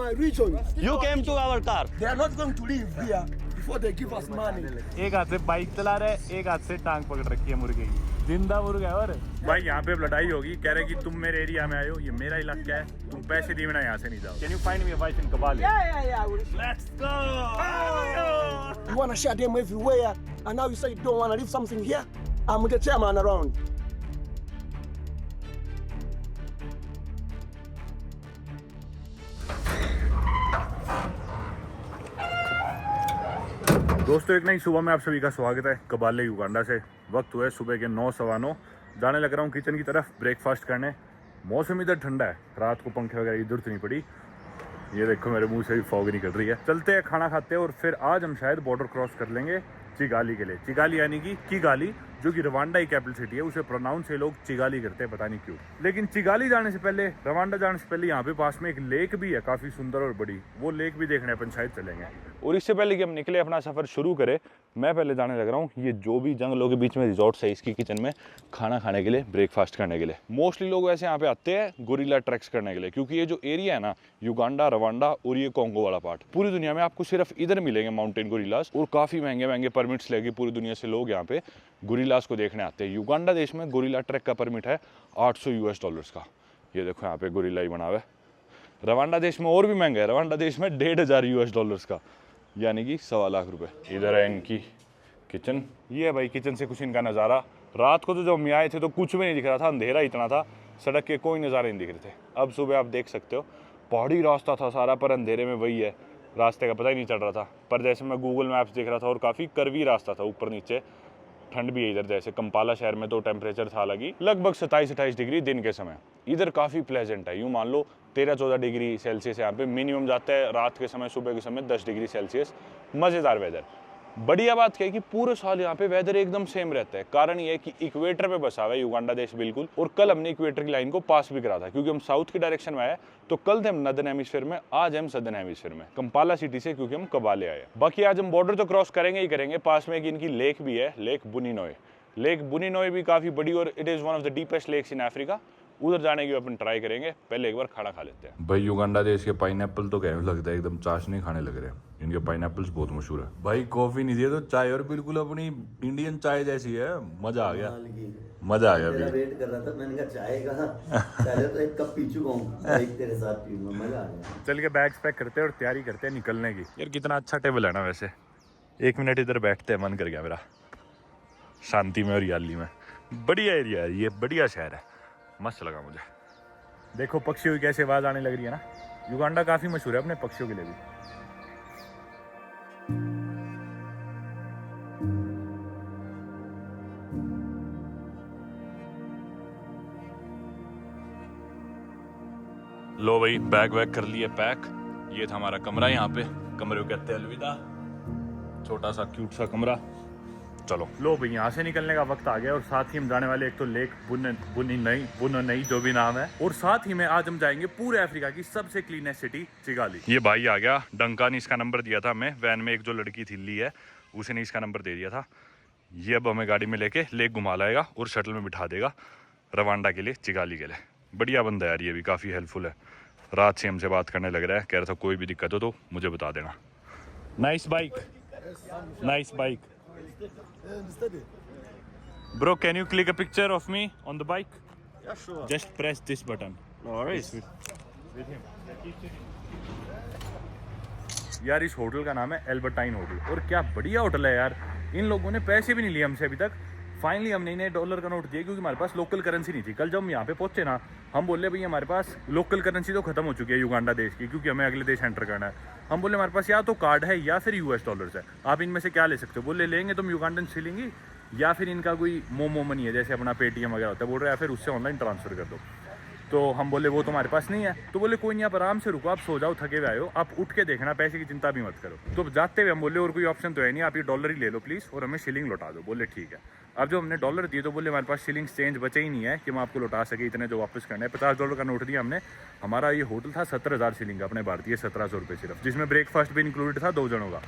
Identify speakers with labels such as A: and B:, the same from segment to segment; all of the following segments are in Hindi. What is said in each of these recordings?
A: my region.
B: You came to our car.
A: They are not going to live here before they give us money.
C: एक हाथ से बाइक चला रहा है, एक हाथ से टांग पकड़ रखी है मुर्गे की। जिंदा मुर्गा है। और भाई यहाँ पे लड़ाई होगी, कह रहे कि तुम मेरे एरिया में आए हो, ये मेरा इलाका है, तुम पैसे दिए बिना यहाँ से नहीं जाओ। Can you find me a wife in Kabale?
A: Yeah.
C: Let's go.
A: You want to share them everywhere, and now you say you don't want to leave something here? I'm with the chairman around.
C: दोस्तों एक नई सुबह में आप सभी का स्वागत है कबाले युगांडा से। वक्त हुआ है सुबह के 9:15। जाने लग रहा हूँ किचन की तरफ ब्रेकफास्ट करने। मौसम इधर ठंडा है, रात को पंखे वगैरह की जरूरत नहीं पड़ी। ये देखो मेरे मुंह से भी फॉग निकल रही है। चलते हैं, खाना खाते हैं और फिर आज हम शायद बॉर्डर क्रॉस कर लेंगे चिगाली के लिए। चिगाली यानी कि किगाली, जो कि रवांडा की कैपिटल सिटी है, उसे प्रोनाउंस ये लोग चिगाली करते हैं, पता नहीं क्यों। लेकिन चिगाली जाने से पहले, रवांडा जाने से पहले यहाँ पे पास में एक लेक भी है, काफी सुंदर और बड़ी। वो लेक भी देखने अपन शायद चलेंगे। और इससे पहले कि हम निकले अपना सफर शुरू करें, मैं पहले जाने लग रहा हूँ ये जो भी जंगलों के बीच में रिजॉर्ट है, इसकी किचन में खाना खाने के लिए, ब्रेकफास्ट करने के लिए। मोस्टली लोग वैसे यहाँ पे आते हैं गोरिल्ला ट्रैक्स करने के लिए, क्योंकि ये जो एरिया है ना, युगांडा, रवांडा और ये कॉन्गो वाला पार्ट, पूरी दुनिया में आपको सिर्फ इधर मिलेंगे माउंटेन गोरिल्लास। और काफी महंगे महंगे परमिट्स लेके पूरी दुनिया से लोग यहाँ पे गोरिल्लास को देखने आते हैं। युगांडा देश में गोरिल्ला ट्रैक का परमिट है $800 का। ये देखो यहाँ पे गोरिल्ला ही बना हुआ है। रवांडा देश में और भी महंगा है, रवांडा देश में $1,500 का, यानी कि $1.25 लाख। इधर है इनकी किचन। ये है भाई किचन से कुछ इनका नज़ारा। रात को तो जब हम आए थे तो कुछ भी नहीं दिख रहा था, अंधेरा इतना था, सड़क के कोई नज़ारे नहीं दिख रहे थे। अब सुबह आप देख सकते हो, पहाड़ी रास्ता था सारा, पर अंधेरे में वही है, रास्ते का पता ही नहीं चल रहा था। पर जैसे मैं गूगल मैप्स देख रहा था, और काफ़ी कर्वी रास्ता था, ऊपर नीचे। ठंड भी है इधर, जैसे कंपाला शहर में तो टेम्परेचर था लगी लगभग 27-28 डिग्री दिन के समय। इधर काफ़ी प्लेजेंट है, यूँ मान लो 13-14 डिग्री सेल्सियस यहाँ पे मिनिमम जाता है। रात के समय, सुबह के समय 10 डिग्री सेल्सियस। मज़ेदार वेदर। बढ़िया बात क्या है कि पूरे साल यहाँ पे वेदर एकदम सेम रहता है। कारण ये है कि इक्वेटर पे बसा हुआ है युगांडा देश बिल्कुल। और कल हमने इक्वेटर की लाइन को पास भी करा था, क्योंकि हम साउथ की डायरेक्शन में आए। तो कल थे हम नॉर्दर्न हेमिस्फीयर में, आज हम सदर्न हेमिस्फीयर में, कंपाला सिटी से, क्योंकि हम कबाले आए। बाकी आज हम बॉर्डर तो क्रॉस करेंगे ही करेंगे। पास में एक इनकी लेक भी है, लेक बुनिनोय। लेक बुनिनोय भी काफ़ी बड़ी, और it is one of the deepest lakes in Africa. उधर जाने की अपन ट्राई करेंगे, पहले एक बार खाना खा लेते हैं। भाई युगांडा देश के पाइनएप्पल तो कहने लगता है एकदम चाशनी खाने लग रहे हैं। इनके पाइनएप्पल्स बहुत मशहूर है। भाई कॉफी नहीं दिए तो चाय, और बिल्कुल अपनी इंडियन चाय जैसी है। मजा आ गया, मजा आ गया।
D: मेरा वेट कर रहा था, मैंने कहा चाय कहाँ, पहले तो एक कप पी चुका हूँ, एक तेरे साथ पीऊंगा, मजा आ गया।
C: चल के बैग्स पैक करते हैं और तैयारी करते हैं निकलने की। यार कितना अच्छा टेबल है ना वैसे। 1 मिनट इधर बैठते हैं, मन कर गया मेरा, शांति में और हरियाली में। बढ़िया एरिया है ये, बढ़िया शहर है, मस्त लगा मुझे। देखो पक्षियों की कैसे आवाज आने लग रही है ना। युगांडा काफी मशहूर है अपने पक्षियों के लिए भी। लो भाई, बैग वैग कर लिए पैक। ये था हमारा कमरा, यहाँ पे कमरे को कहते हैं अलविदा। छोटा सा क्यूट सा कमरा। चलो लो भाई, यहाँ से निकलने का वक्त आ गया। और साथ ही हम जाने वाले एक तो लेक बुनिनोय, जो भी नाम है, और साथ ही में आज हम जाएंगे पूरे अफ्रीका की सबसे क्लीनेस्ट सिटी चिगाली। ये भाई आ गया, डंका ने इसका नंबर दिया था हमें। वैन में एक जो लड़की थी ली है, उसे ने इसका नंबर दे दिया था। ये अब हमें गाड़ी में लेके लेक घुमा लाएगा और शटल में बिठा देगा रवांडा के लिए, चिगाली के लिए। बढ़िया बंदा है यार, ये भी काफ़ी हेल्पफुल है। रात से हमसे बात करने लग रहा है, कह रहा था कोई भी दिक्कत हो तो मुझे बता देना। Nice bike, nice bike. Bro, can you click a picture of me on the bike?
A: Yeah, sure.
C: Just press this button.
A: No worries.
C: With him. यार इस होटल का नाम है एल्बर्टाइन होटल, और क्या बढ़िया होटल है यार। इन लोगों ने पैसे भी नहीं लिए हमसे अभी तक। फाइनली हमने इन्हें $1 का नोट दिया, क्योंकि हमारे पास लोकल करेंसी नहीं थी। कल जब हम यहाँ पे पहुंचे ना, हम बोले भैया हमारे पास लोकल करेंसी तो खत्म हो चुकी है युगांडा देश की, क्योंकि हमें अगले देश एंटर करना है। हम बोले हमारे पास या तो कार्ड है या फिर $US है, आप इनमें से क्या ले सकते हो। बोले लेंगे तुम युगांडन शिलिंग ही, या फिर इनका कोई मोमो मनी है, जैसे अपना पेटीएम वगैरह होता है, बोल रहे हैं, या फिर उससे ऑनलाइन ट्रांसफर कर दो। तो हम बोले वो तुम्हारे पास नहीं है। तो बोले कोई नहीं, आप आराम से रुको, आप सो जाओ, थके हुए आए हो, आप उठ के देखना, पैसे की चिंता भी मत करो। तो जाते हुए हम बोले और कोई ऑप्शन तो है नहीं, आप ये $1 ही ले लो प्लीज़, और हमें शिलिंग लौटा दो। बोले ठीक है। अब जो हमने $1 दिए तो बोले हमारे पास शिलिंग चेंज बचे ही नहीं है कि हम आपको लौटा सके इतने जो वापस करना है। $50 का नोट दिया हमने। हमारा ये होटल था 17,000 शिलिंग का, अपने भारतीय 1700 रुपये सिर्फ, जिसमें ब्रेकफास्ट भी इंक्लूडेड था 2 जनों का।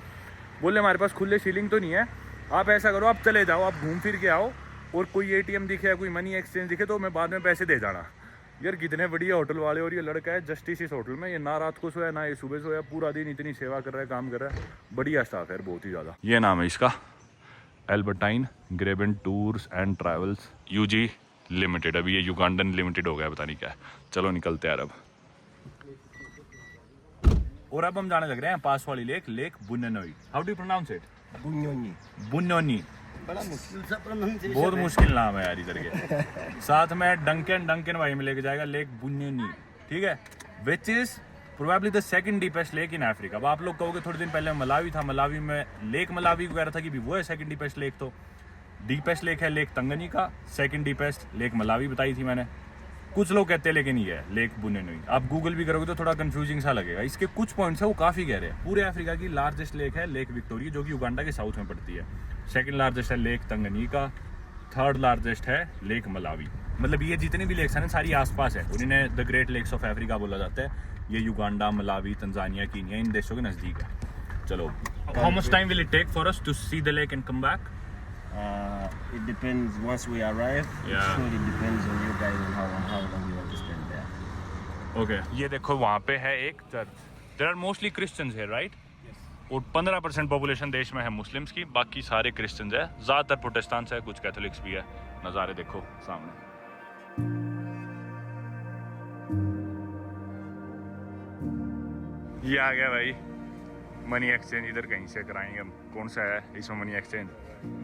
C: बोले हमारे पास खुले शिलिंग तो नहीं है, आप ऐसा करो, आप चले जाओ, आप घूम फिर के आओ, और कोई ATM दिखे या कोई मनी एक्सचेंज दिखे तो मैं बाद में पैसे दे जाना। यार कितने बढ़िया होटल वाले, और ये लड़का है जस्टिस इस होटल में, ये ना रात को सोया ना ये सुबह सोया, पूरा दिन इतनी सेवा कर रहा है, काम कर रहा है, बढ़िया स्टाफ है बहुत ही ज़्यादा। ये नाम है इसका, Albertine Graben tours and travels UG limited. अभी ये युगांडन लिमिटेड हो गया, पता नहीं क्या है। चलो निकलते हैं अब। और अब हम जाने लग रहे हैं पास वाली lake, lake Bunyonyi. How do you pronounce it?
A: Bunyonyi.
C: Bunyonyi.
A: बड़ा मुश्किल सा प्रोनाउंसिएशन,
C: बहुत मुश्किल नाम है यार इधर के। साथ में डंकन भाई में लेके जाएगा लेक बुन्योनी, ठीक है, which is probably the second deepest lake in Africa. अब आप लोग कहोगे थोड़े दिन पहले मलावी था, मलावी में लेक मलावी को कह रहा था कि भी वो है सेकंड डीपेस्ट लेक, तो डीपेस्ट लेक है lake Tanganyika, second deepest lake Malawi बताई थी मैंने। कुछ लोग कहते हैं लेकिन ये है लेक बुन्योनी। आप गूगल भी करोगे तो थोड़ा कंफ्यूजिंग सा लगेगा। इसके कुछ पॉइंट्स है वो काफ़ी गहरे हैं। पूरे अफ्रीका की लार्जेस्ट लेक है लेक विक्टोरिया, जो कि युगांडा के साउथ में पड़ती है। सेकंड लार्जेस्ट है लेक तंगनीका, थर्ड लार्जेस्ट है लेक मलावी। मतलब ये जितनी भी लेक्स हैं ना सारी आसपास है, उन्हें the great lakes of Africa बोला जाता है। ये युगांडा, मलावी, तंजानिया, कीनिया, इन देशों के नज़दीक है। चलो, how much time will it take for us to see the lake and come back?
B: It depends once we arrive.
C: Yeah.
B: It surely depends on you guys and how long you want to spend there.
C: Okay, ये देखो वहाँ पे है एक church. There are mostly Christians है, राइट? और 15% पॉपुलेशन देश में है मुस्लिम्स की, बाकी सारे क्रिश्चियंस है। ज़्यादातर प्रोटेस्टेंट्स है, कुछ कैथोलिक्स भी है। नज़ारे देखो सामने। ये आ गया भाई मनी एक्सचेंज। इधर कहीं से कराएंगे हम। कौन सा है इसमें money exchange?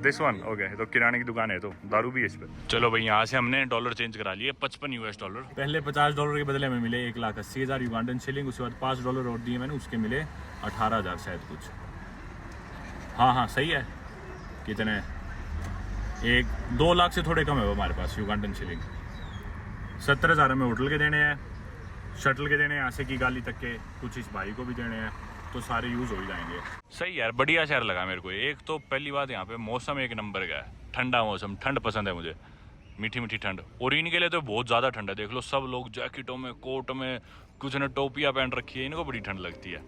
C: This one. Okay, तो किराने की दुकान है, तो दारू भी है इस पर। चलो भाई, यहाँ से हमने डॉलर चेंज करा लिए, $55। पहले $50 के बदले में मिले 1,80,000 युगांडन शिलिंग। उसके बाद $5 और दिए मैंने, उसके मिले 18,000 शायद कुछ। हाँ सही है। कितने? 2 लाख से थोड़े कम है वो हमारे पास युगांडन शिलिंग। 70,000 हमें होटल के देने हैं, शटल के देने हैं यहाँ से की गाली तक के, कुछ इस भाई को भी देने हैं, तो सारे यूज़ हो ही जाएंगे। सही यार, बढ़िया शहर लगा मेरे को। एक तो पहली बात यहाँ पे मौसम एक नंबर का है, ठंडा मौसम, ठंड पसंद है मुझे, मीठी मीठी ठंड। और इनके लिए तो बहुत ज़्यादा ठंड है। देख लो सब लोग जैकेटों में, कोट में, कुछ ने टोपियाँ पहन रखी है, इनको बड़ी ठंड लगती है।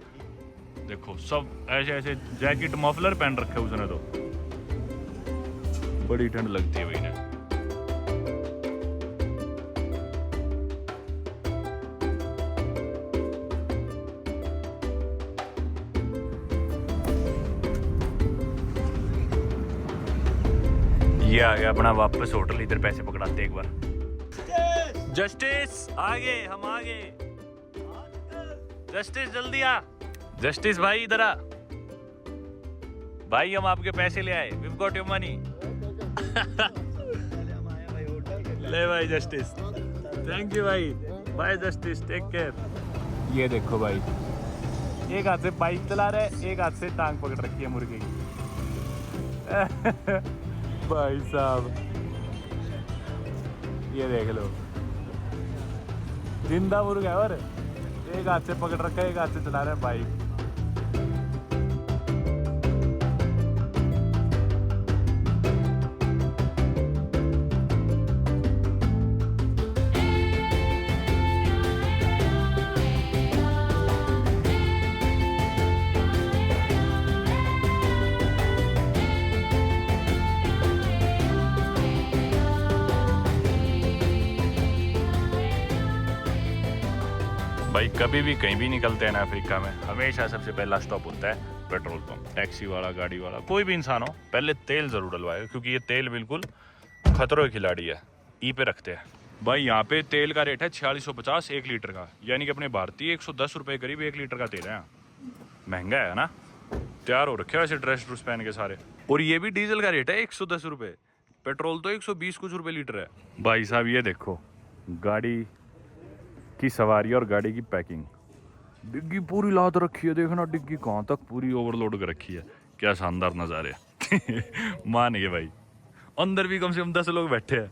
C: देखो सब ऐसे ऐसे जैकेट मफलर पहन रखे है उसने, तो बड़ी ठंड लगती है भाई ने। ये आ गया अपना वापस होटल। इधर पैसे पकड़ाते एक बार। जस्टिस आगे, हम आगे। जस्टिस जल्दी आ। जस्टिस भाई इधर आ भाई, हम आपके पैसे ले आए। We've got your money। ले भाई जस्टिस, थैंक यू भाई। Bye Justice, take care. ये देखो भाई, एक हाथ से बाइक चला रहा है, एक हाथ से टांग पकड़ रखी है मुर्गे की। भाई साहब ये देख लो, जिंदा मुर्गा है, और एक हाथ से पकड़ रखा है, एक हाथ से चला रहा है बाइक। भाई कभी भी कहीं भी निकलते हैं ना अफ्रीका में, हमेशा सबसे पहला स्टॉप होता है पेट्रोल पंप। टैक्सी वाला, गाड़ी वाला, कोई भी इंसान हो, पहले तेल ज़रूर डलवाएगा, क्योंकि ये तेल बिल्कुल खतरों की खिलाड़ी है। ई पे रखते हैं भाई। यहाँ पे तेल का रेट है 4650 1 लीटर का, यानी कि अपने भारतीय 110 रुपये करीब 1 लीटर का तेल है। महंगा है ना? तैयार हो रखे वैसे ड्रेस ड्रेस पहन के सारे। और ये भी डीजल का रेट है 110 रुपये, पेट्रोल तो 120 कुछ रुपये लीटर है। भाई साहब ये देखो गाड़ी की सवारी और गाड़ी की पैकिंग। डिग्गी पूरी लाद रखी है, देखना डिग्गी कहाँ तक पूरी ओवरलोड कर रखी है। क्या शानदार नज़ारे। मान गए भाई। अंदर भी कम से कम 10 लोग बैठे हैं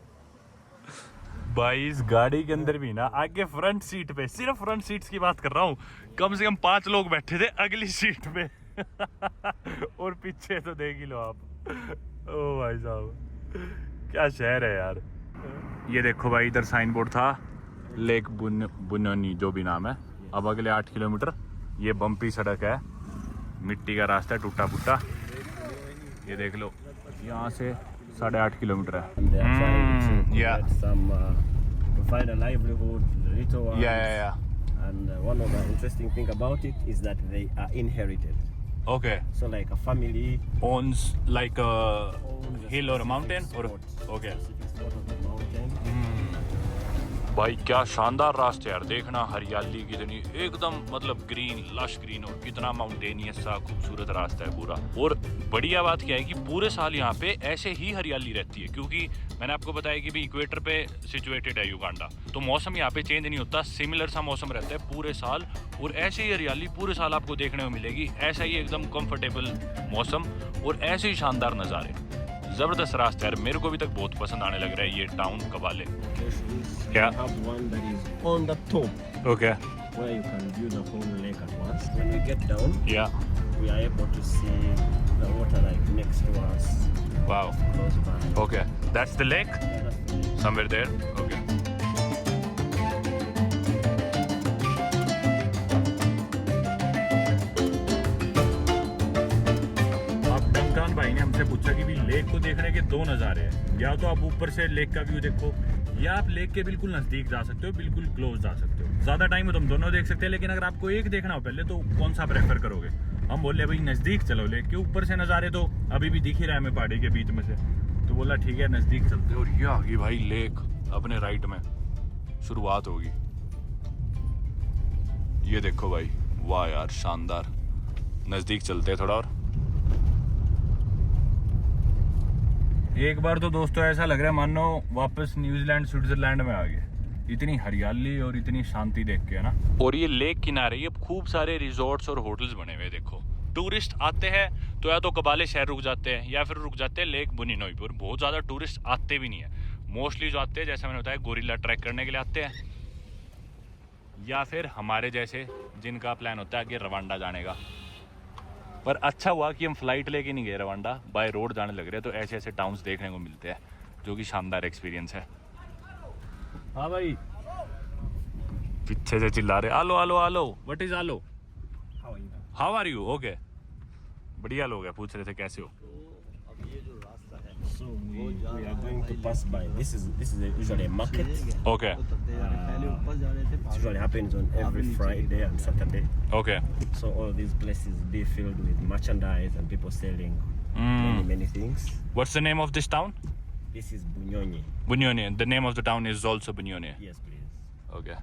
C: भाई। इस गाड़ी के अंदर भी ना, आगे फ्रंट सीट पे, सिर्फ फ्रंट सीट्स की बात कर रहा हूँ, कम से कम 5 लोग बैठे थे अगली सीट पे। और पीछे तो देख ही लो आप। ओ भाई साहब क्या शहर है यार। ये देखो भाई, इधर साइन बोर्ड था लेक बुन्योनी, जो भी नाम है। अब अगले 8 किलोमीटर ये बम्पी सड़क है, मिट्टी का रास्ता है, टूटा फूटा। ये देख लो, यहाँ से 8.5 किलोमीटर है।
B: And they're trying to
C: yeah.
B: get some find a livelihood, the little ones.
C: yeah.
B: And one of the interesting thing about it is that they are inherited.
C: Okay.
B: So like a family
C: Owns like a
B: owns a
C: hill or a mountain or
B: spot,
C: okay.
B: specific spot of the mountain.
C: भाई क्या शानदार रास्ते यार, देखना हरियाली कितनी एकदम मतलब ग्रीन लश ग्रीन और कितना माउंटेनियस सा खूबसूरत रास्ता है पूरा। और बढ़िया बात क्या है कि पूरे साल यहाँ पे ऐसे ही हरियाली रहती है, क्योंकि मैंने आपको बताया कि भी इक्वेटर पे सिचुएटेड है युगांडा, तो मौसम यहाँ पे चेंज नहीं होता, सिमिलर सा मौसम रहता है पूरे साल और ऐसे ही हरियाली पूरे साल आपको देखने को मिलेगी, ऐसा ही एकदम कंफर्टेबल मौसम और ऐसे ही शानदार नज़ारे। जबरदस्त रास्ता है, मेरे को अभी तक बहुत पसंद आने लग रहा है ये town Kabale.
B: We have one that is on the top
C: okay
B: where you can view the whole lake at once. When we get down,
C: या
B: we are able to see the water like next to us,
C: wow
B: close by.
C: Okay that's the lake
B: Yeah, that's the lake.
C: Somewhere there okay. अब डंकान भाई ने हमसे पूछा कि भी लेक को देखने के दो नज़ारे हैं, या तो आप ऊपर से लेक का व्यू देखो या आप लेक के बिल्कुल नज़दीक जा सकते हो, बिल्कुल क्लोज जा सकते हो। ज़्यादा टाइम हो तो हम दोनों देख सकते हैं, लेकिन अगर आपको एक देखना हो पहले तो कौन सा प्रेफर करोगे? हम बोले भाई नज़दीक चलो, लेक के ऊपर से नज़ारे तो अभी भी दिख ही रहा है हमें पहाड़ी के बीच में से, तो बोला ठीक है नज़दीक चलते। और ये आ गई भाई लेक अपने राइट में, शुरुआत होगी। ये देखो भाई, वाह यार शानदार, नज़दीक चलते हैं थोड़ा और। एक बार तो दोस्तों ऐसा लग रहा है मानो वापस न्यूजीलैंड स्विट्जरलैंड में आ गए, इतनी हरियाली और इतनी शांति देख के, है ना। और ये लेक किनारे ये खूब सारे रिजॉर्ट्स और होटल्स बने हुए, देखो टूरिस्ट आते हैं तो या तो कबाले शहर रुक जाते हैं या फिर रुक जाते हैं लेक बुनिनोईपुर। बहुत ज़्यादा टूरिस्ट आते भी नहीं है, मोस्टली जो आते हैं जैसा मैंने बताया गोरिल्ला ट्रैक करने के लिए आते हैं, या फिर हमारे जैसे जिनका प्लान होता है कि रवांडा जाने का। पर अच्छा हुआ कि हम फ्लाइट लेके नहीं गए रवांडा, बाय रोड जाने लग रहे हैं, तो ऐसे ऐसे टाउन्स देखने को मिलते हैं जो कि शानदार एक्सपीरियंस है। हाँ भाई, पीछे से चिल्ला रहे आलो आलो आलो, व्हाट इज आलो,
B: How are you?
C: How are you, okay बढ़िया लोग हैं, पूछ रहे थे कैसे हो।
B: So we are going to pass by. This is usually a market.
C: Okay
B: It usually happens on every Friday and Saturday.
C: Okay
B: So all these places be filled with merchandise and people selling many things.
C: What's the name of this town?
B: This is Bunyonyi.
C: Bunyonyi, the name of the town is also Bunyonyi.
B: Yes, please.
C: Okay,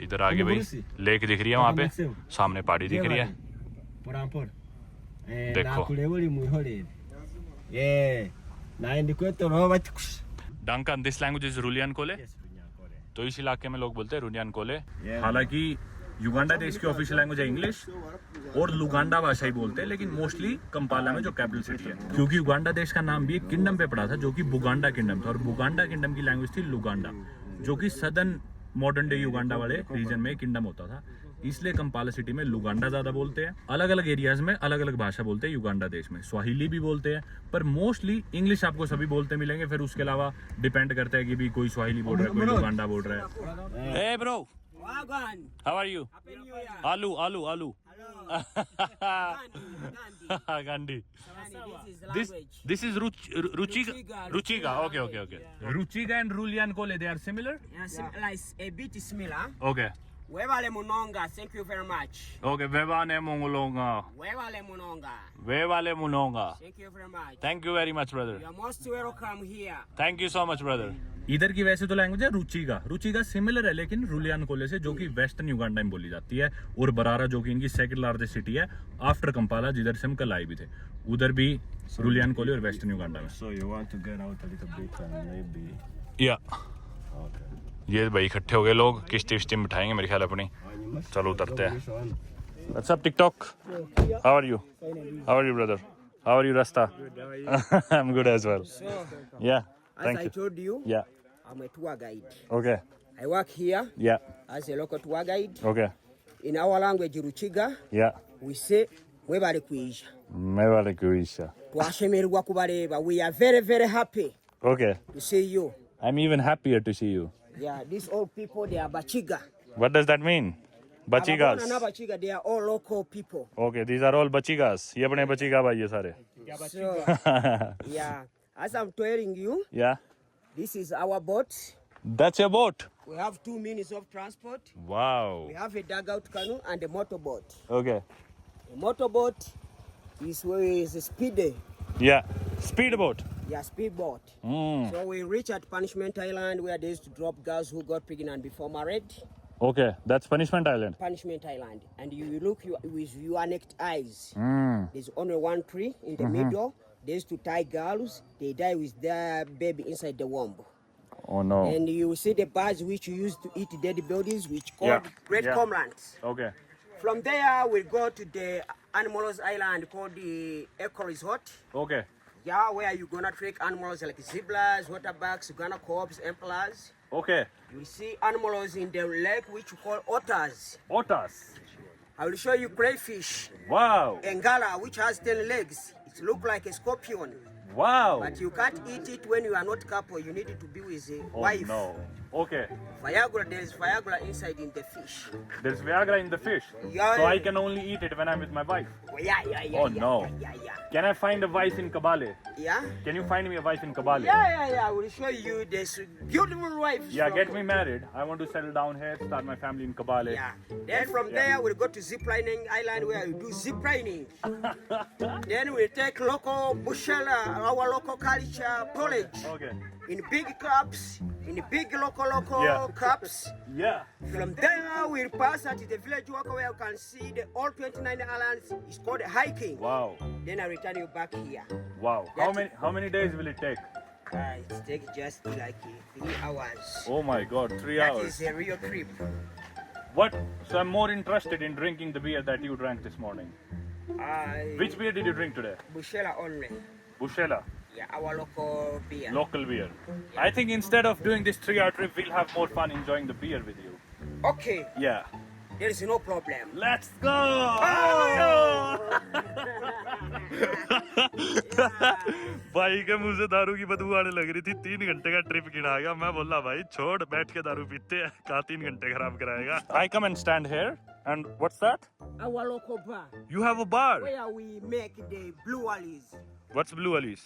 C: इधर आगे भाई लेक दिख रही है, वहाँ पे सामने पहाड़ी दिख रही है, देखो। डंकन, दिस लैंग्वेज इज रुलियन कोले, तो इस इलाके में लोग बोलते हैं रुलियन कोले। हालांकि युगांडा देश की ऑफिशियल लैंग्वेज है इंग्लिश और लुगांडा भाषा ही बोलते हैं, लेकिन मोस्टली कंपाला में जो कैपिटल सिटी है, क्योंकि युगांडा देश का नाम भी एक किंगडम पे पड़ा था जो कि बुगांडा किंगडम था, और बुगांडा किंगडम की लैंग्वेज थी लुगांडा, जो कि सदर्न मॉडर्न डे युगांडा वाले रीजन में किंगडम होता था, इसलिए कंपाला सिटी में लुगांडा ज्यादा बोलते हैं। अलग अलग एरियाज में अलग अलग भाषा बोलते हैं, युगांडा देश में स्वाहिली भी बोलते हैं, पर मोस्टली इंग्लिश आपको सभी बोलते मिलेंगे, फिर उसके अलावा डिपेंड करता है कि भी कोई स्वाहिली बोल रहा है, कोई लुगांडा बोल रहा है। Hey bro, how are you? Alu, alu, alu. Gandhi. This is Ruchiga. Okay. Ruchiga and Rulian Kole, they are similar?
E: Like a bit similar.
C: Okay.
E: Wevale Munonga, thank you very much.
C: Okay, Vevane Mongolonga.
E: Wevale Munonga,
C: Vevale Munonga.
E: thank you very much.
C: Thank you very much, brother.
E: You are most welcome here.
C: Thank you so much brother. इधर की वैसे तो लैंग्वेज है रुचिगा सिमिलर है, लेकिन रुलियान कोले से, जो कि वेस्टर्न युगांडा में बोली जाती है, और बरारा जो कि इनकी सेकंड लार्जेस्ट सिटी है आफ्टर कंपाला, जिधर से हम कल आए भी थे, उधर भी रुलियान कोले और वेस्टर्न युगांडा में।
B: So you want to get out a little bit and maybe.
C: या
B: Okay.
C: ये भाई इकट्ठे हो गए लोग, किश्ती विश्ती में बिठाएंगे मेरे ख्याल अपनी, चलो उतरते हैं। What's up TikTok? How are you? How are you brother? How are you Rasta? I'm good as well. Yeah,
E: As
C: thank
E: I
C: you.
E: told you,
C: Yeah,
E: I'm a tour guide.
C: okay.
E: I work here
C: Yeah,
E: as a local tour guide.
C: okay.
E: In our language, Ruchiga,
C: Yeah.
E: we say Webale Kuija.
C: Mewale kuisha.
E: Twashemerwa kubaleba. We are very, very happy
C: Okay.
E: to see you.
C: I'm even happier to see you.
E: Yeah, these old people, they are Bachiga.
C: What does that mean? Bachigas.
E: Abagona na Bachiga, they are all local people.
C: Okay, these are all bachigas. ये अपने बचीगा भाई ये सारे.
E: So, yeah, as I'm telling you,
C: Yeah.
E: this is our boat.
C: That's your boat.
E: We have 2 means of transport.
C: Wow.
E: We have a dugout canoe and a motorboat.
C: Okay.
E: A motorboat is where is a speeder.
C: Yeah. Speedboat.
E: Yeah, speedboat.
C: Mm.
E: So we reach at Punishment Island where they used to drop girls who got pregnant before married.
C: Okay, that's Punishment Island.
E: Punishment Island. And you look with your naked eyes.
C: Mm.
E: There's only one tree in the middle. They used to tie girls. They die with their baby inside the womb.
C: Oh no.
E: And you see the birds which you used to eat dead bodies, which called
C: Yeah,
E: red
C: yeah.
E: cormorants.
C: Okay.
E: From there, we go to the animals island called the Eco Resort.
C: Okay.
E: Yeah, where you gonna trek animals like zebras, waterbucks, Ghana corps, emperors.
C: Okay.
E: You see animals in the lake which you call otters.
C: Otters.
E: I will show you crayfish.
C: Wow.
E: Ngala, which has 10 legs. It looks like a scorpion.
C: Wow.
E: But you can't eat it when you are not couple. You need it to be with a
C: Oh
E: wife.
C: no. Okay.
E: Viagra, there is Viagra inside in the fish.
C: There's Viagra in the fish.
E: Yeah.
C: So I can only eat it when I'm with my wife.
E: Yeah.
C: Oh, no.
E: Yeah.
C: Can I find a wife in Kabale?
E: Yeah?
C: Can you find me a wife in Kabale?
E: Yeah. I will show you this beautiful wife.
C: Yeah, get me married. I want to settle down here, start my family in Kabale.
E: Yeah. Then from there, we'll go to ziplining island where we do ziplining. Then we'll take local bushella, our local culture, porridge.
C: Okay.
E: In big cups, in big local
C: Yeah.
E: cups.
C: Yeah.
E: From there, we'll pass at the village walk where you can see the all 29 islands. It's called hiking.
C: Wow.
E: Then I return you back here.
C: Wow. How many days will it take?
E: It takes just like 3 hours.
C: Oh my god, 3
E: That
C: hours.
E: is a real trip.
C: What? So I'm more interested in drinking the beer that you drank this morning. Which beer did you drink today?
E: Bushella only.
C: Bushella.
E: Yeah, our local beer.
C: Local beer. I think instead of doing this 3-hour trip, we'll have more fun enjoying the beer with you.
E: Okay,
C: Yeah.
E: there is no problem.
C: Let's go! भाई के मुंह से दारू की बदबू आने लग रही थी। 3 घंटे का ट्रिप गिना गया। मैं बोला भाई छोड़, बैठ के दारू पीते हैं, कहाँ 3 घंटे खराब कराएगा। I come and stand here and what's that?
E: Our local bar,
C: You have a bar.
E: where we make the blue wallies,
C: What's Blue Alice?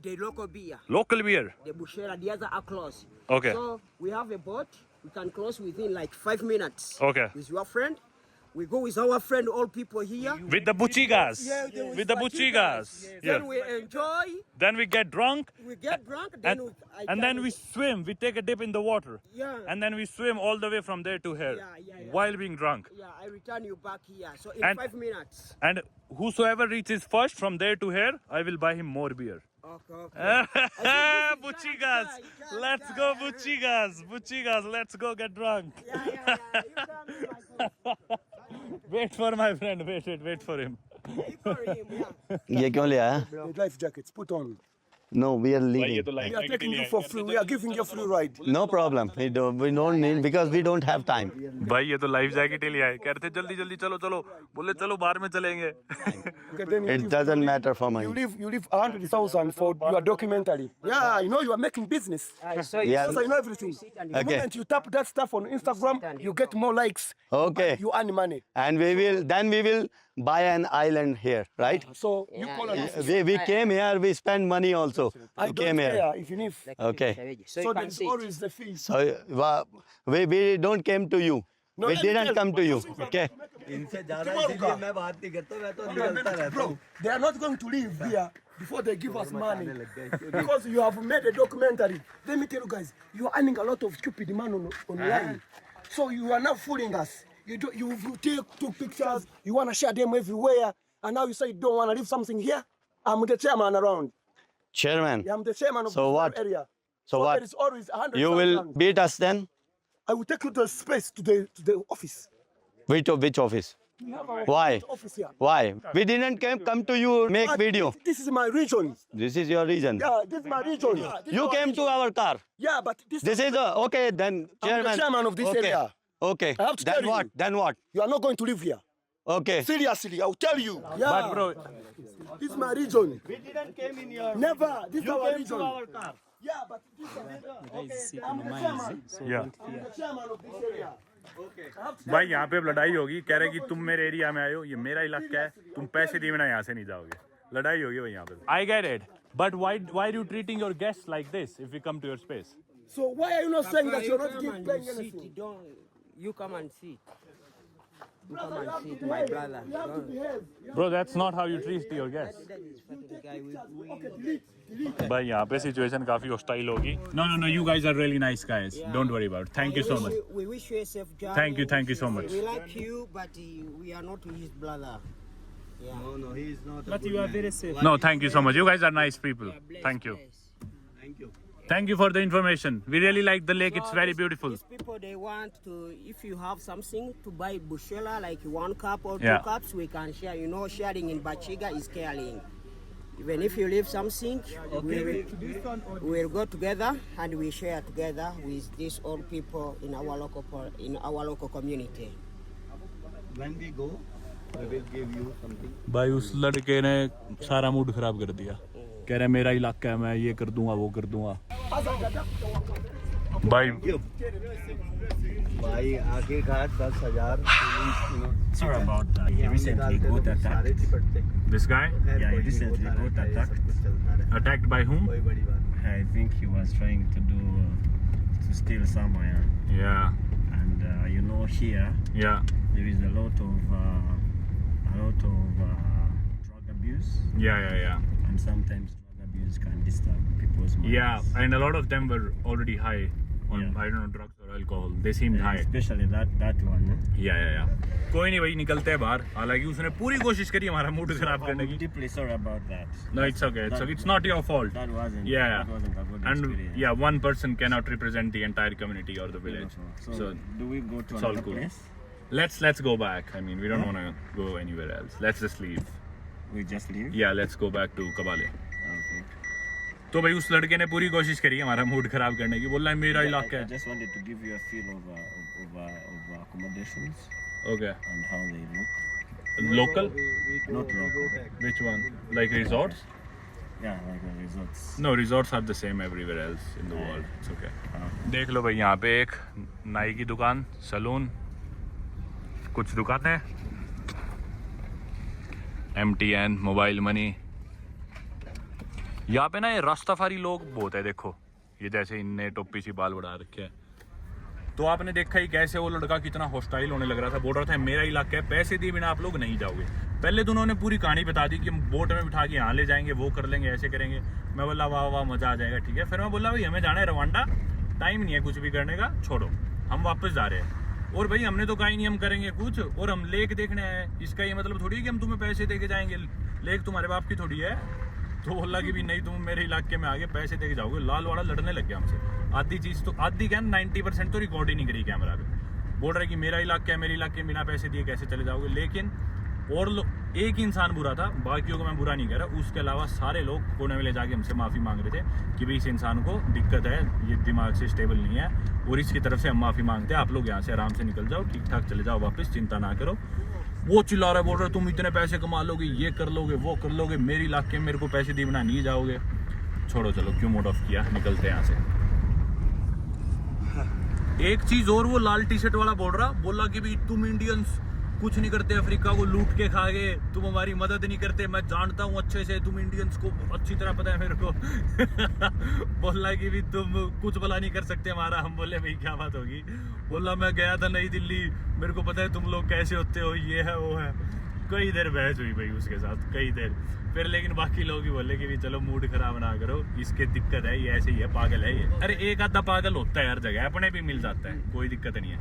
E: the local beer,
C: Local beer.
E: the bushera, the other are close.
C: Okay.
E: So we have a boat. We can close within like 5 minutes.
C: Okay.
E: With your friend. We go with our friend, all people here.
C: With the buchigas.
E: Yeah,
C: With the buchigas.
E: Then we enjoy.
C: Then we get drunk.
E: We get drunk. Then
C: And then we swim. We take a dip in the water.
E: Yeah.
C: And then we swim all the way from there to here.
E: Yeah.
C: While being drunk.
E: Yeah, I return you back here. So in
C: And-
E: 5 minutes.
C: And whosoever reaches first from there to here, I will buy him more beer.
E: Okay.
C: Buchigas. Let's go, Buchigas. Buchigas, let's go get drunk.
E: Yeah. You come in, my friend.
C: Wait for my friend. Wait for him.
E: Wait for him, yeah.
D: ये क्यों लिया है?
A: The life jackets, put on.
D: No, we are
C: भाई ये
D: leaving.
C: तो life
A: We are taking you for free. We are giving you a free ride.
D: No problem. We don't need because we don't have time.
C: भाई ये तो लाइफ जैकेट ही ले आए। कह रहे थे जल्दी चलो। बोले चलो बाहर में चलेंगे।
A: Okay, then you
D: It
A: leave-
D: doesn't matter for
A: You
D: me.
A: leave 100,000 for your documentary. Yeah, you know you are making business.
E: So you
D: Yeah.
A: So you know everything. The
D: Okay.
A: moment you tap that stuff on Instagram, you get more likes.
D: Okay.
A: You earn money.
D: And we will buy an island here, right?
A: So you call us.
D: We came here. We spend money also.
A: I
D: We
A: don't
D: came here.
A: care if you need.
D: Okay.
E: So
A: So
E: you
A: there
E: can
A: is
E: see.
A: always the fees.
D: So we don't came to you.
A: No,
D: We
A: let me
D: didn't
A: tell
D: come to you. Okay.
F: इनसे ज्यादा इसीलिए मैं बात नहीं करता मैं तो निकलता रहता
A: Bro,
F: हूँ
A: they are not going to leave here before they give us money. Because you have made a documentary. Let me tell you guys, you are earning a lot of stupid money online. So you are not fooling us. You took pictures, you want to share them everywhere, and now you say you don't want to leave something here. I'm the chairman around.
D: Chairman.
A: Yeah, I'm the chairman of
D: So
A: this
D: what?
A: area.
D: So what?
A: There is always 100.
D: You will beat us then?
A: I will take you to the space to the office.
D: Which office?
A: We have our
D: Why?
A: office here.
D: Why? We didn't come to you make
A: But
D: video.
A: This is my region.
D: This is your reason.
A: Yeah, this is my region. This is
D: You
A: our
D: came to
A: region.
D: our car.
A: Yeah, but
D: This is okay. Then
A: I'm
D: chairman.
A: the chairman of this
D: okay.
A: area.
D: Okay.
A: I have to
D: Then
A: tell you.
D: what? Then what?
A: You are not going to live here.
D: Okay.
A: Seriously, I'll tell you. Yeah.
C: But bro,
A: This is my region.
F: We didn't came in your
A: Never. This is our
F: came
A: region.
F: to our car
A: Yeah, but this is I'm the chairman.
C: yeah.
A: I'm the chairman of this area.
C: भाई यहाँ पे अब लड़ाई होगी। कह रहे कि तुम मेरे एरिया में आए हो, ये मेरा इलाका है, तुम पैसे दिए बिना यहाँ से नहीं जाओगे। लड़ाई होगी भाई यहाँ पे। I get it, but why are you treating your guests like this if we come to your space?
A: So why are you not saying that you're not
E: come and
A: paying
E: sit.
A: anything?
E: You come and sit. You
A: Brother,
E: come
A: you have
E: and
A: to
E: sit, my
A: behave.
E: brother.
A: You have to behave.
C: Bro, that's not how you treat your guests.
E: That is fucking guy.
A: Okay, delete.
C: भाई यहाँ पे सिचुएशन काफी हॉस्टाइल होगी. No, you guys are really nice guys. Don't worry about it. Thank you so much.
E: We wish you a safe journey.
C: Thank you so much.
E: We like you, but we are not his brother. Yeah.
F: No, he is not.
B: But you are very safe.
C: No, thank you so much. You guys are nice people.
E: Yeah, bless,
C: Thank you.
E: bless.
F: Thank you.
C: Thank you for the information. We really like the lake. It's very beautiful.
E: These people, they want to, if you have something to buy bushela, like 1 cup or 2
C: Yeah.
E: cups, we can share. You know, sharing in Bachiga is caring. Even if you leave something, we'll go together and we share together with these old people in our local community.
F: When we go, I will give you something.
C: भाई उस लड़के ने सारा मूड खराब कर दिया. कह रहा मेरा इलाका है, मैं ये कर दूंगा वो कर दूंगा. भाई
F: भाई आखिरकार 10,000.
B: Sorry about that. He recently got attacked.
C: this guy
B: Yeah, he recently got
C: attacked by whom?
F: कोई बड़ी बात.
B: I think he was trying to steal somewhere.
C: Yeah,
B: And you know, here
C: yeah,
B: there is a lot of drug abuse,
C: yeah.
B: and sometimes drug abuse can disturb people's minds.
C: Yeah, and a lot of them were already high on,
B: Yeah.
C: I don't know, drugs or alcohol. They seemed high.
B: Especially that one.
C: Yeah. कोई नहीं भाई, निकलते हैं बाहर. हालांकि उसने पूरी कोशिश करी हमारा मूड खराब करने
B: I'm
C: की.
B: deeply sorry about that.
C: No, it's okay. It's not your fault.
B: That wasn't.
C: Yeah.
B: That wasn't a good
C: And
B: experience.
C: yeah, one person cannot represent the entire community or the village.
B: So, do we go to
C: it's all
B: another
C: cool.
B: place?
C: Let's go back. I mean, we don't want to go anywhere else. Let's just leave.
B: We just leave.
C: Yeah, let's go back to Kabale.
B: Okay.
C: तो भाई उस लड़के ने पूरी कोशिश करी हमारा मूड खराब करने की. बोल रहा है मेरा इलाका
B: I
C: है.
B: just wanted to give you a feel of accommodations
C: Okay.
B: and how they look.
C: Local?
B: Not local.
C: Which one? Like resorts?
B: Yeah, like the resorts.
C: No, resorts are the same everywhere else in the world. It's okay. देख लो भाई, यहाँ पे एक नाई की दुकान, सलून, कुछ दुकानें, MTN, मोबाइल मनी. यहाँ पे ना ये रास्ताफारी लोग बहुत है. देखो ये जैसे इनने टोपी सी बाल बढ़ा रखे हैं. तो आपने देखा ही कैसे वो लड़का कितना हॉस्टाइल होने लग रहा था. बोल रहा था मेरा इलाका है, पैसे दिए बिना आप लोग नहीं जाओगे. पहले तो उन्होंने पूरी कहानी बता दी कि हम बोट में बिठा के यहाँ ले जाएंगे, वो कर लेंगे, ऐसे करेंगे. मैं बोला वाह मजा आ जाएगा, ठीक है. फिर मैं बोला भाई हमें जाना है रवांडा, टाइम नहीं है कुछ भी करने का, छोड़ो हम वापस जा रहे हैं. और भाई हमने तो कहा ही नहीं हम करेंगे कुछ, और हम लेक देखने आए. इसका ये मतलब थोड़ी है कि हम तुम्हें पैसे दे के जाएंगे. लेक तुम्हारे बाप की थोड़ी है. तो बोला कि भी नहीं, तुम मेरे इलाके में आगे पैसे दे के जाओगे. लाल वाला लड़ने लग गया हमसे. आधी चीज़ तो आधी क्या 90% तो रिकॉर्ड ही नहीं करी कैमरा पे. बोल रहा है कि मेरा इलाका है, मेरे इलाके में बिना पैसे दिए कैसे चले जाओगे. लेकिन और एक ही इंसान बुरा था, बाकियों को मैं बुरा नहीं कह रहा. उसके अलावा सारे लोग कोने में ले जाके हमसे माफ़ी मांग रहे थे कि भाई इस इंसान को दिक्कत है, ये दिमाग से स्टेबल नहीं है, और इसकी तरफ से हम माफ़ी मांगते हैं. आप लोग यहाँ से आराम से निकल जाओ, ठीक ठाक चले जाओ वापस, चिंता ना करो. वो चिल्ला रहा है, बोल रहा है तुम इतने पैसे कमा लोगे, ये कर लोगे, वो कर लोगे, मेरे इलाके में मेरे को पैसे दिए बिना नहीं जाओगे. छोड़ो चलो, क्यों मूड ऑफ किया, निकलते हैं यहाँ से. एक चीज और, वो लाल टी शर्ट वाला बोला कि भी तुम इंडियंस कुछ नहीं करते, अफ्रीका को लूट के खा गए, तुम हमारी मदद नहीं करते. मैं जानता हूँ अच्छे से, तुम इंडियंस को अच्छी तरह पता है मेरे को. बोला कि भी तुम कुछ भला नहीं कर सकते हमारा. हम बोले भाई क्या बात होगी. बोला मैं गया था नई दिल्ली, मेरे को पता है तुम लोग कैसे होते हो, ये है वो है. कई देर बहस हुई भाई उसके साथ, कई देर. फिर लेकिन बाकी लोग ही बोले कि भी चलो मूड खराब ना करो, इसके दिक्कत है, ये ऐसे ही है, पागल है ये. अरे एक आधा पागल होता है हर जगह, अपने भी मिल जाता है, कोई दिक्कत नहीं है,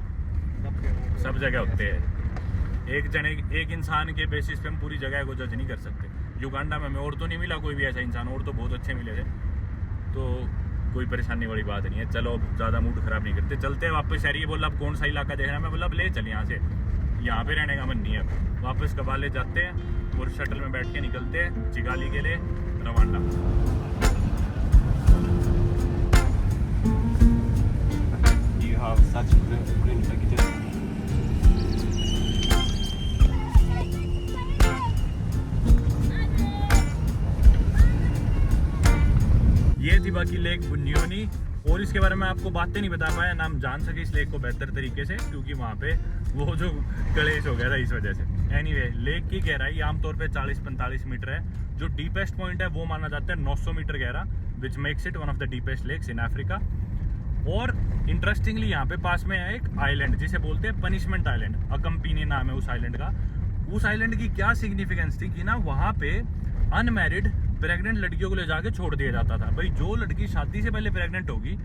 C: सब जगह होते हैं. एक इंसान के बेसिस पे हम पूरी जगह को जज नहीं कर सकते. युगांडा में हमें और तो नहीं मिला कोई भी ऐसा इंसान, और तो बहुत अच्छे मिले थे. तो कोई परेशानी वाली बात नहीं है. चलो अब ज़्यादा मूड खराब नहीं करते, चलते हैं वापस शहर. ये बोला अब कौन सा इलाका देखना है, मैं बोला अब ले चल यहाँ से, यहाँ पे रहने का मन नहीं है. वापस कबाले जाते हैं और शटल में बैठ के निकलते हैं चिगाली के लिए, Rwanda.
B: You have such green vegetation.
C: ये थी बाकी लेक बुन्योनी. और इसके बारे में आपको बातें नहीं बता पाया, ना हम जान सके इस लेक को बेहतर तरीके से, क्योंकि वहाँ पे वो जो कलेश हो गया था इस वजह से. एनीवे, लेक की गहराई आमतौर पे 40-45 मीटर है. जो डीपेस्ट पॉइंट है वो माना जाता है 900 मीटर गहरा, which makes it one of the deepest lakes in Africa. और इंटरेस्टिंगली यहाँ पे पास में है एक आइलैंड जिसे बोलते हैं पनिशमेंट आइलैंड, अकम्पिनी नाम है उस आइलैंड का। उस आइलैंड की क्या सिग्निफिकेंस थी कि ना वहाँ पे अनमैरिड प्रेग्नेंट लड़कियों को ले जाके छोड़ दिया जाता था। भाई जो लड़की शादी से पहले प्रेग्नेंट होगी,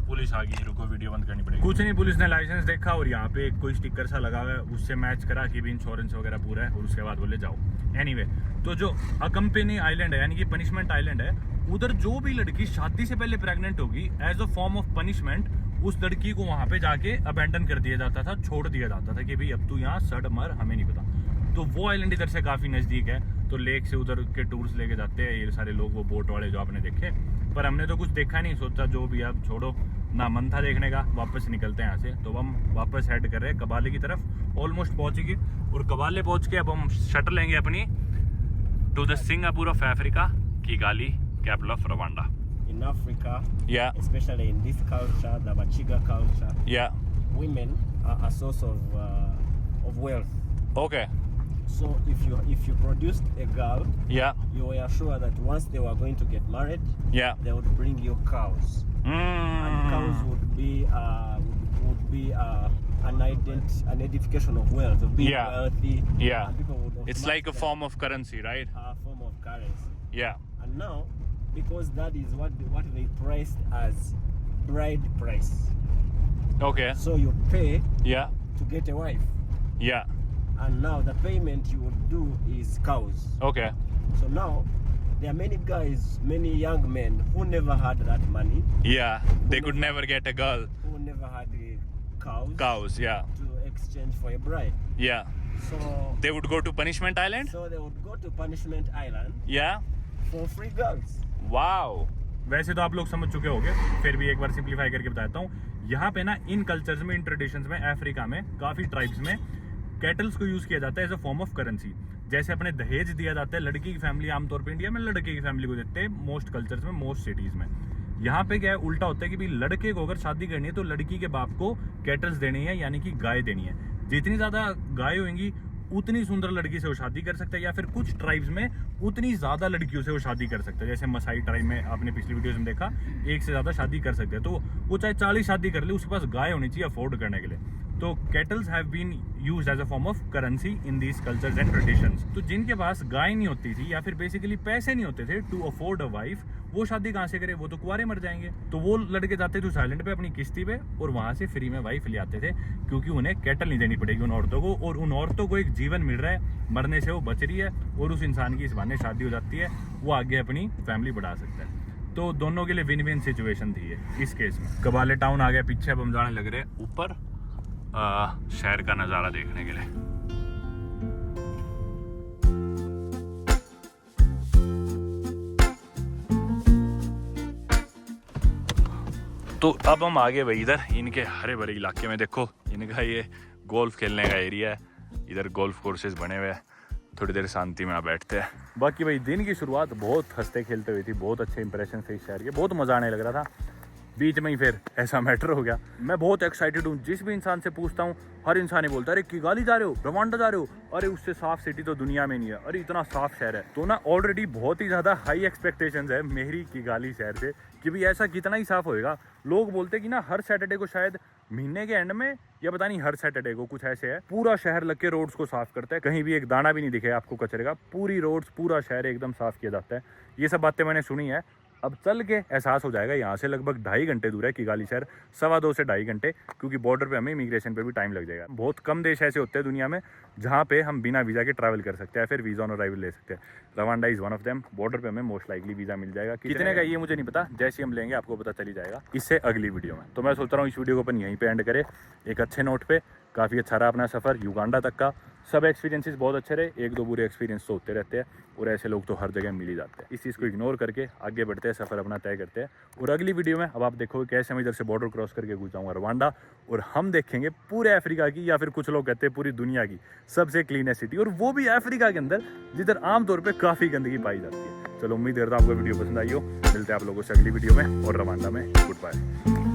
C: पुलिस आ गई, रुको वीडियो बंद करनी पड़ेगी। कुछ नहीं, पुलिस ने लाइसेंस देखा और यहाँ पे कोई स्टिकर सा लगा हुआ है, उससे मैच करा कि भी इंश्योरेंस वगैरह पूरा है और उसके बाद बोले जाओ। एनीवे, तो जो अकम्पनी आइलैंड है यानी कि पनिशमेंट आइलैंड है, उधर जो भी लड़की शादी से पहले प्रेग्नेंट होगी as a form of punishment उस लड़की को वहां पे जाके अबेंडन कर दिया जाता था, छोड़ दिया जाता था कि भाई अब तू यहाँ सड़ मर, हमें नहीं पता। तो वो आइलैंड इधर से काफी नजदीक है, तो लेक से उधर के टूर्स लेके जाते हैं ये सारे लोग, वो बोट वाले जो आपने देखे। पर हमने तो कुछ देखा नहीं, सोचा जो भी अब छोड़ो ना, मन था देखने का, वापस निकलते हैं यहाँ से। तो हम वापस हेड कर रहे हैं कबाले की तरफ, ऑलमोस्ट पहुंच गए। और कबाले पहुंच के अब हम शटल लेंगे अपनी to the Singapore of Africa, Kigali, capital of Rwanda.
B: In Africa,
C: Yeah.
B: especially in this culture, the Bachiga culture,
C: Yeah.
B: women are a source of wealth.
C: Okay.
B: So if you produced a girl,
C: Yeah.
B: you were sure that once they were going to get married,
C: Yeah.
B: they would bring you cows, and cows would be an edification of wealth, of being
C: Yeah.
B: wealthy.
C: Yeah.
B: And people would
C: It's like a
B: automatically-
C: form of currency, right?
B: a form of currency.
C: Yeah.
B: And now, because that is what they priced as bride price,
C: Okay.
B: so you pay
C: Yeah.
B: to get a wife,
C: Yeah.
B: and now the payment you would do is cows.
C: Okay.
B: So now there are many guys, many young men who never had that money,
C: Yeah. They could never get a girl.
B: who never had cows,
C: Cows. Yeah.
B: to exchange for a bride.
C: Yeah.
B: So
C: They would go to Punishment Island.
B: they would go to Punishment Island
C: Yeah.
B: for free girls.
C: Wow. वैसे तो आप लोग समझ चुके होंगे, फिर भी एक बार सिंप्लीफाई करके बताता हूँ। यहाँ पे ना इन कल्चर्स में, इन ट्रेडिशंस में, अफ्रीका में काफी ट्राइब्स में कैटल्स को यूज किया जाता है as a form of currency. जैसे अपने दहेज दिया जाता है, लड़की की फैमिली आमतौर पे इंडिया में लड़के की फैमिली को देते हैं मोस्ट कल्चर्स में, मोस्ट सिटीज में। यहाँ पे क्या है, उल्टा होता है कि भाई लड़के को अगर शादी करनी है तो लड़की के बाप को कैटल्स देनी है, यानी कि गाय देनी है। जितनी ज्यादा गाय होंगी उतनी सुंदर लड़की से वो शादी कर सकता है, या फिर कुछ ट्राइब्स में उतनी ज्यादा लड़कियों से वो शादी कर सकता है। जैसे मसाई ट्राइब में आपने पिछली वीडियोस में देखा, एक से ज्यादा शादी कर सकते हैं। तो वो चाहे 40 शादी कर ले, उसके पास गाय होनी चाहिए अफोर्ड करने के लिए। तो cattles have been used as a form of currency in these cultures and traditions. तो जिनके पास गाय नहीं होती थी या फिर बेसिकली पैसे नहीं होते थे टू अफोर्ड अ वाइफ, वो शादी कहाँ से करे, वो तो कुंवारे मर जाएंगे। तो वो लड़के जाते थे उस आइलैंड पे अपनी किश्ती पे और वहां से फ्री में वाइफ ले आते थे, क्योंकि उन्हें कैटल नहीं देनी पड़ेगी उन औरतों को, और उन औरतों को एक जीवन मिल रहा है, मरने से वो बच रही है, और उस इंसान की इस बहाने शादी हो जाती है, वो आगे अपनी फैमिली बढ़ा सकता है। तो दोनों के लिए विन विन सिचुएशन थी ये इस केस में। कबाले टाउन आ गया पीछे, अब हम जाने लग रहे हैं ऊपर शहर का नज़ारा देखने के लिए। तो अब हम आगे भाई इधर इनके हरे भरे इलाके में, देखो इनका ये गोल्फ खेलने का एरिया है, इधर गोल्फ कोर्सेज बने हुए हैं, थोड़ी देर शांति में बैठते हैं। बाकी भाई दिन की शुरुआत बहुत हंसते खेलते हुई थी, बहुत अच्छे इंप्रेशन थे इस शहर के, बहुत मज़ा आने लग रहा था। बीच में ही फिर ऐसा मैटर हो गया। मैं बहुत एक्साइटेड हूँ, जिस भी इंसान से पूछता हूँ हर इंसान ही बोलता है अरे किगाली जा रहे हो, रवांडा जा रहे हो, अरे उससे साफ सिटी तो दुनिया में नहीं है, अरे इतना साफ शहर है। तो ना ऑलरेडी बहुत ही ज़्यादा हाई एक्सपेक्टेशंस है मेरी किगाली शहर से कि भाई ऐसा कितना ही साफ होएगा। लोग बोलते हैं कि ना हर सैटरडे को, शायद महीने के एंड में या पता नहीं हर सैटरडे को, कुछ ऐसे है, पूरा शहर लग के रोड्स को साफ करता है, कहीं भी एक दाना भी नहीं दिखे आपको कचरे का, पूरी रोड्स पूरा शहर एकदम साफ किया जाता है। ये सब बातें मैंने सुनी है, अब चल के एहसास हो जाएगा। यहाँ से लगभग 2.5 घंटे दूर है किगाली शहर, 2.25 से 2.5 घंटे, क्योंकि बॉर्डर पे हमें इमिग्रेशन पे भी टाइम लग जाएगा। बहुत कम देश ऐसे होते हैं दुनिया में जहाँ पे हम बिना वीज़ा के ट्रैवल कर सकते हैं, फिर वीज़ा ऑन अराइवल ले सकते हैं। Rwanda is one of them. Border पे हमें मोस्ट लाइकली वीज़ा मिल जाएगा, कितने का ये मुझे नहीं पता, जैसे हम लेंगे आपको पता चली जाएगा इससे अगली वीडियो में। तो मैं सोच रहा हूँ इस वीडियो को अपन यहीं पे एंड करें, एक अच्छे नोट पे। काफ़ी अच्छा रहा अपना सफ़र युगांडा तक का, सब एक्सपीरियंसेस बहुत अच्छे रहे, एक दो बुरे एक्सपीरियंस तो होते रहते हैं, और ऐसे लोग तो हर जगह मिल ही जाते हैं। इस चीज़ को इग्नोर करके आगे बढ़ते हैं, सफ़र अपना तय करते हैं। और अगली वीडियो में अब आप देखोगे कैसे मैं इधर से बॉर्डर क्रॉस करके घुस जाऊँगा रवांडा, और हम देखेंगे पूरे अफ्रीका की, या फिर कुछ लोग कहते हैं पूरी दुनिया की सबसे क्लीनेस्ट सिटी, और वो भी अफ्रीका के अंदर जिधर आमतौर पर काफ़ी गंदगी पाई जाती है। चलो उम्मीद करता हूँ आपको वीडियो पसंद आई हो, मिलते हैं आप लोगों से अगली वीडियो में, और रवांडा में गुड बाय।